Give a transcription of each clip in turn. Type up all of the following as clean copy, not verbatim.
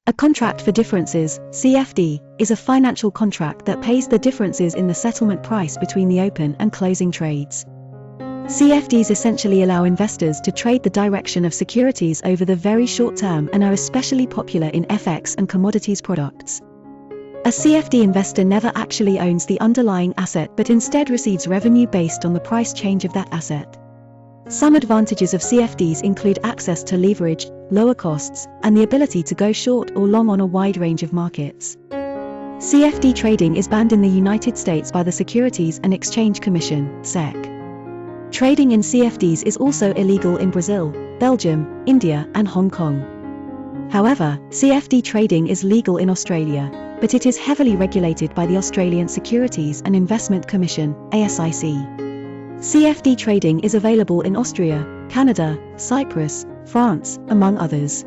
A contract for differences, CFD, is a financial contract that pays the differences in the settlement price between the open and closing trades. CFDs essentially allow investors to trade the direction of securities over the very short term and are especially popular in FX and commodities products. A CFD investor never actually owns the underlying asset but instead receives revenue based on the price change of that asset. Some advantages of CFDs include access to leverage, lower costs, and the ability to go short or long on a wide range of markets. CFD trading is banned in the United States by the Securities and Exchange Commission, SEC. Trading in CFDs is also illegal in Brazil, Belgium, India, and Hong Kong. However, CFD trading is legal in Australia, but it is heavily regulated by the Australian Securities and Investment Commission, ASIC. CFD trading is available in Austria, Canada, Cyprus, France, among others.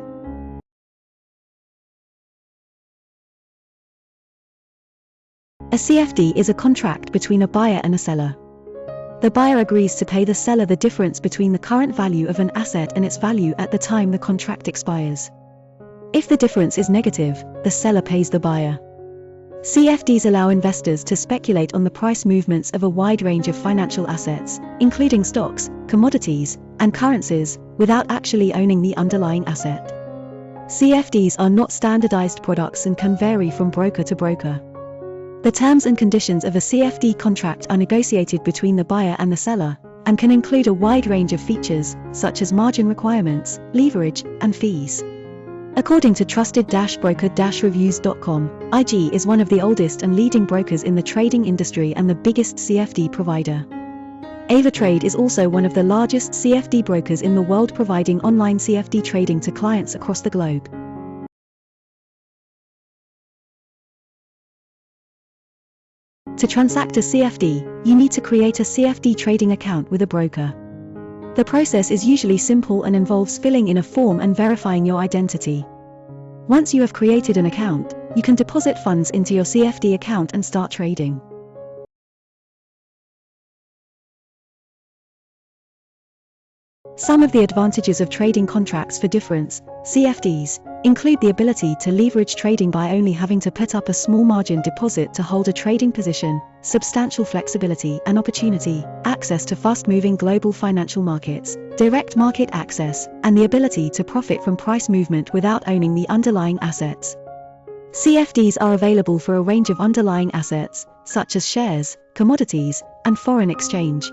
A CFD is a contract between a buyer and a seller. The buyer agrees to pay the seller the difference between the current value of an asset and its value at the time the contract expires. If the difference is negative, the seller pays the buyer. CFDs allow investors to speculate on the price movements of a wide range of financial assets, including stocks, commodities, and currencies, without actually owning the underlying asset. CFDs are not standardized products and can vary from broker to broker. The terms and conditions of a CFD contract are negotiated between the buyer and the seller, and can include a wide range of features, such as margin requirements, leverage, and fees. According to trusted-broker-reviews.com, IG is one of the oldest and leading brokers in the trading industry and the biggest CFD provider. AvaTrade is also one of the largest CFD brokers in the world, providing online CFD trading to clients across the globe. To transact a CFD, you need to create a CFD trading account with a broker. The process is usually simple and involves filling in a form and verifying your identity. Once you have created an account, you can deposit funds into your CFD account and start trading. Some of the advantages of trading contracts for difference, CFDs, include the ability to leverage trading by only having to put up a small margin deposit to hold a trading position, substantial flexibility and opportunity, access to fast-moving global financial markets, direct market access, and the ability to profit from price movement without owning the underlying assets. CFDs are available for a range of underlying assets, such as shares, commodities, and foreign exchange.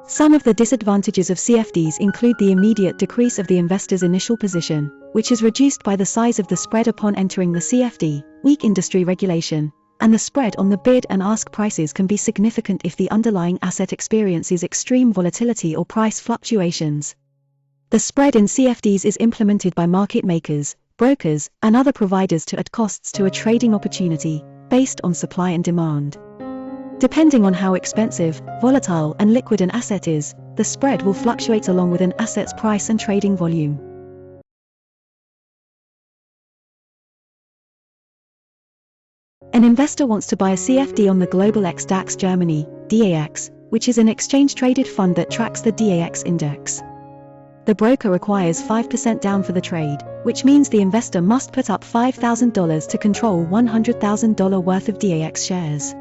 Some of the disadvantages of CFDs include the immediate decrease of the investor's initial position, which is reduced by the size of the spread upon entering the CFD, weak industry regulation, and the spread on the bid and ask prices can be significant if the underlying asset experiences extreme volatility or price fluctuations. The spread in CFDs is implemented by market makers, brokers, and other providers to add costs to a trading opportunity, based on supply and demand. Depending on how expensive, volatile, and liquid an asset is, the spread will fluctuate along with an asset's price and trading volume. An investor wants to buy a CFD on the Global X DAX Germany, DAX, which is an exchange-traded fund that tracks the DAX index. The broker requires 5% down for the trade, which means the investor must put up $5,000 to control $100,000 worth of DAX shares.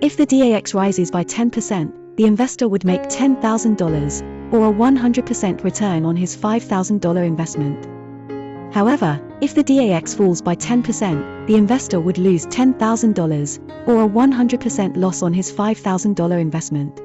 If the DAX rises by 10%, the investor would make $10,000, or a 100% return on his $5,000 investment. However, if the DAX falls by 10%, the investor would lose $10,000, or a 100% loss on his $5,000 investment.